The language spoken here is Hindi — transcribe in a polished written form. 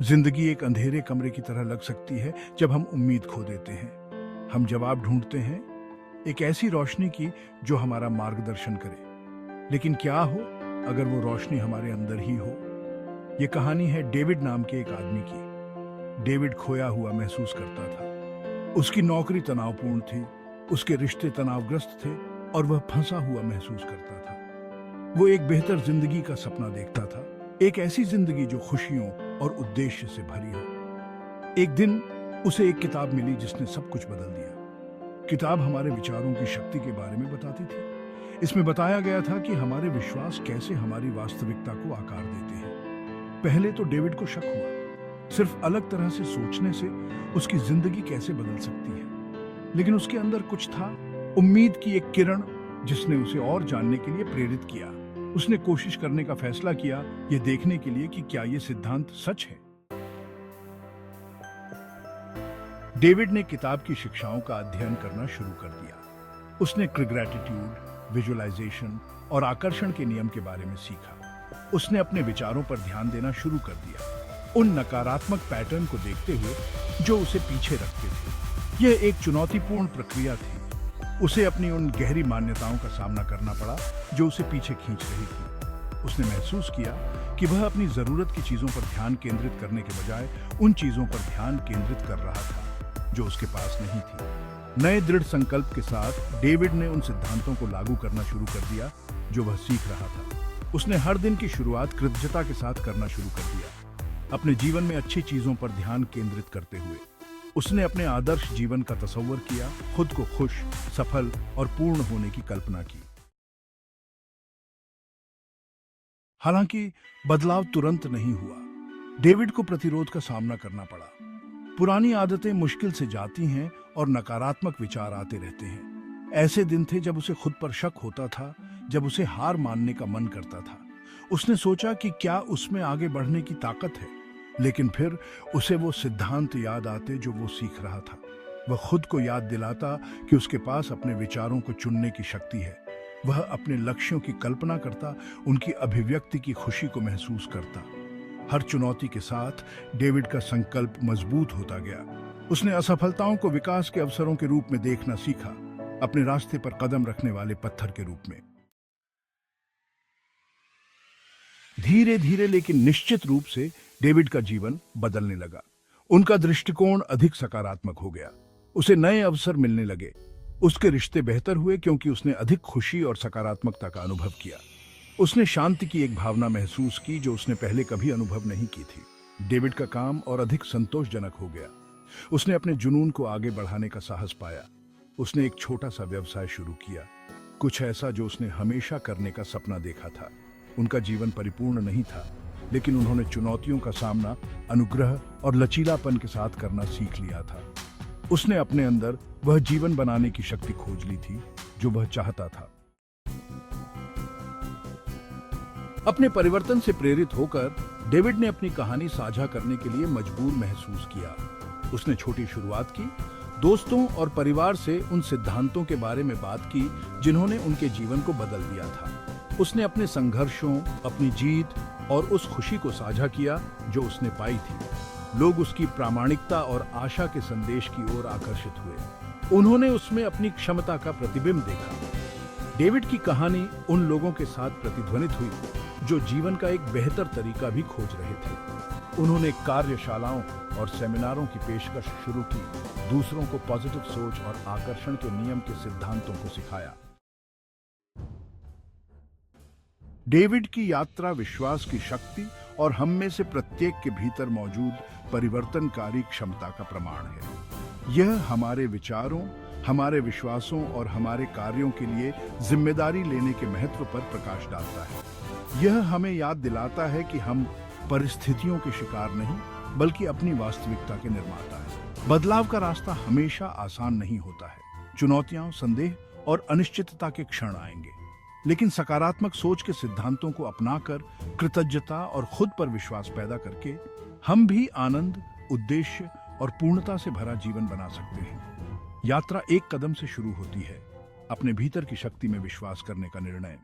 जिंदगी एक अंधेरे कमरे की तरह लग सकती है जब हम उम्मीद खो देते हैं। हम जवाब ढूंढते हैं, एक ऐसी रोशनी की जो हमारा मार्गदर्शन करे। लेकिन क्या हो अगर वो रोशनी हमारे अंदर ही हो? ये कहानी है डेविड नाम के एक आदमी की। डेविड खोया हुआ महसूस करता था। उसकी नौकरी तनावपूर्ण थी, उसके रिश्ते तनावग्रस्त थे और वह फंसा हुआ महसूस करता था। वो एक बेहतर जिंदगी का सपना देखता था, एक ऐसी जिंदगी जो खुशियों और उद्देश्य से भरी हो। एक दिन उसे एक किताब मिली जिसने सब कुछ बदल दिया। किताब हमारे विचारों की शक्ति के बारे में बताती थी। इसमें बताया गया था कि हमारे विश्वास कैसे हमारी वास्तविकता को आकार देते हैं। पहले तो डेविड को शक हुआ, सिर्फ अलग तरह से सोचने से उसकी जिंदगी कैसे बदल सकती है। लेकिन उसके अंदर कुछ था, उम्मीद की एक किरण जिसने उसे और जानने के लिए प्रेरित किया। उसने कोशिश करने का फैसला किया, यह देखने के लिए कि क्या यह सिद्धांत सच है। डेविड ने किताब की शिक्षाओं का अध्ययन करना शुरू कर दिया। उसने ग्रैटिट्यूड, विजुअलाइजेशन और आकर्षण के नियम के बारे में सीखा। उसने अपने विचारों पर ध्यान देना शुरू कर दिया, उन नकारात्मक पैटर्न को देखते हुए जो उसे पीछे रखते थे। यह एक चुनौतीपूर्ण प्रक्रिया थी। उसे अपनी उन गहरी मान्यताओं का सामना करना पड़ा जो उसे पीछे खींच रही थी। उसने महसूस किया कि वह अपनी जरूरत की चीजों पर ध्यान केंद्रित करने के बजाय उन चीजों पर ध्यान केंद्रित कर रहा था जो उसके पास नहीं थी। नए दृढ़ संकल्प के साथ डेविड ने उन सिद्धांतों को लागू करना शुरू कर दिया जो वह सीख रहा था। उसने हर दिन की शुरुआत कृतज्ञता के साथ करना शुरू कर दिया, अपने जीवन में अच्छी चीजों पर ध्यान केंद्रित करते हुए। उसने अपने आदर्श जीवन का तस्वर किया, खुद को खुश, सफल और पूर्ण होने की कल्पना की। हालांकि बदलाव तुरंत नहीं हुआ। डेविड को प्रतिरोध का सामना करना पड़ा। पुरानी आदतें मुश्किल से जाती हैं और नकारात्मक विचार आते रहते हैं। ऐसे दिन थे जब उसे खुद पर शक होता था, जब उसे हार मानने का मन करता था। उसने सोचा कि क्या उसमें आगे बढ़ने की ताकत है, लेकिन फिर उसे वो सिद्धांत याद आते जो वो सीख रहा था। वह खुद को याद दिलाता कि उसके पास अपने विचारों को चुनने की शक्ति है। वह अपने लक्ष्यों की कल्पना करता, उनकी अभिव्यक्ति की खुशी को महसूस करता। हर चुनौती के साथ डेविड का संकल्प मजबूत होता गया। उसने असफलताओं को विकास के अवसरों के रूप में देखना सीखा, अपने रास्ते पर कदम रखने वाले पत्थर के रूप में। धीरे धीरे लेकिन निश्चित रूप से डेविड का जीवन बदलने लगा। उनका दृष्टिकोण अधिक सकारात्मक हो गया। उसे नए अवसर मिलने लगे। उसके रिश्ते बेहतर हुए क्योंकि उसने अधिक खुशी और सकारात्मकता का अनुभव किया। उसने शांति की एक भावना महसूस की जो उसने पहले कभी अनुभव नहीं की थी। डेविड का काम और अधिक संतोषजनक हो गया। उसने अपने जुनून को आगे बढ़ाने का साहस पाया। उसने एक छोटा सा व्यवसाय शुरू किया, कुछ ऐसा जो उसने हमेशा करने का सपना देखा था। उनका जीवन परिपूर्ण नहीं था, लेकिन उन्होंने चुनौतियों का सामना अनुग्रह और लचीलापन के साथ करना सीख लिया था। उसने अपने अंदर वह जीवन बनाने की शक्ति खोज ली थी जो वह चाहता था। अपने परिवर्तन से प्रेरित होकर डेविड ने अपनी कहानी साझा करने के लिए मजबूर महसूस किया। उसने छोटी शुरुआत की, दोस्तों और परिवार से उन सिद्धांतों के बारे में बात की जिन्होंने उनके जीवन को बदल दिया था। उसने अपने संघर्षों, अपनी जीत और उस खुशी को साझा किया जो उसने पाई थी। लोग उसकी प्रामाणिकता और आशा के संदेश की ओर आकर्षित हुए। उन्होंने उसमें अपनी क्षमता का प्रतिबिंब देखा। डेविड की कहानी उन लोगों के साथ प्रतिध्वनित हुई जो जीवन का एक बेहतर तरीका भी खोज रहे थे। उन्होंने कार्यशालाओं और सेमिनारों की पेशकश शुरू की, दूसरों को पॉजिटिव सोच और आकर्षण के नियम के सिद्धांतों को सिखाया। डेविड की यात्रा विश्वास की शक्ति और हम में से प्रत्येक के भीतर मौजूद परिवर्तनकारी क्षमता का प्रमाण है। यह हमारे विचारों, हमारे विश्वासों और हमारे कार्यों के लिए जिम्मेदारी लेने के महत्व पर प्रकाश डालता है। यह हमें याद दिलाता है कि हम परिस्थितियों के शिकार नहीं, बल्कि अपनी वास्तविकता के निर्माता हैं। बदलाव का रास्ता हमेशा आसान नहीं होता है। चुनौतियां, संदेह और अनिश्चितता के क्षण आएंगे, लेकिन सकारात्मक सोच के सिद्धांतों को अपनाकर, कृतज्ञता और खुद पर विश्वास पैदा करके हम भी आनंद, उद्देश्य और पूर्णता से भरा जीवन बना सकते हैं। यात्रा एक कदम से शुरू होती है, अपने भीतर की शक्ति में विश्वास करने का निर्णय।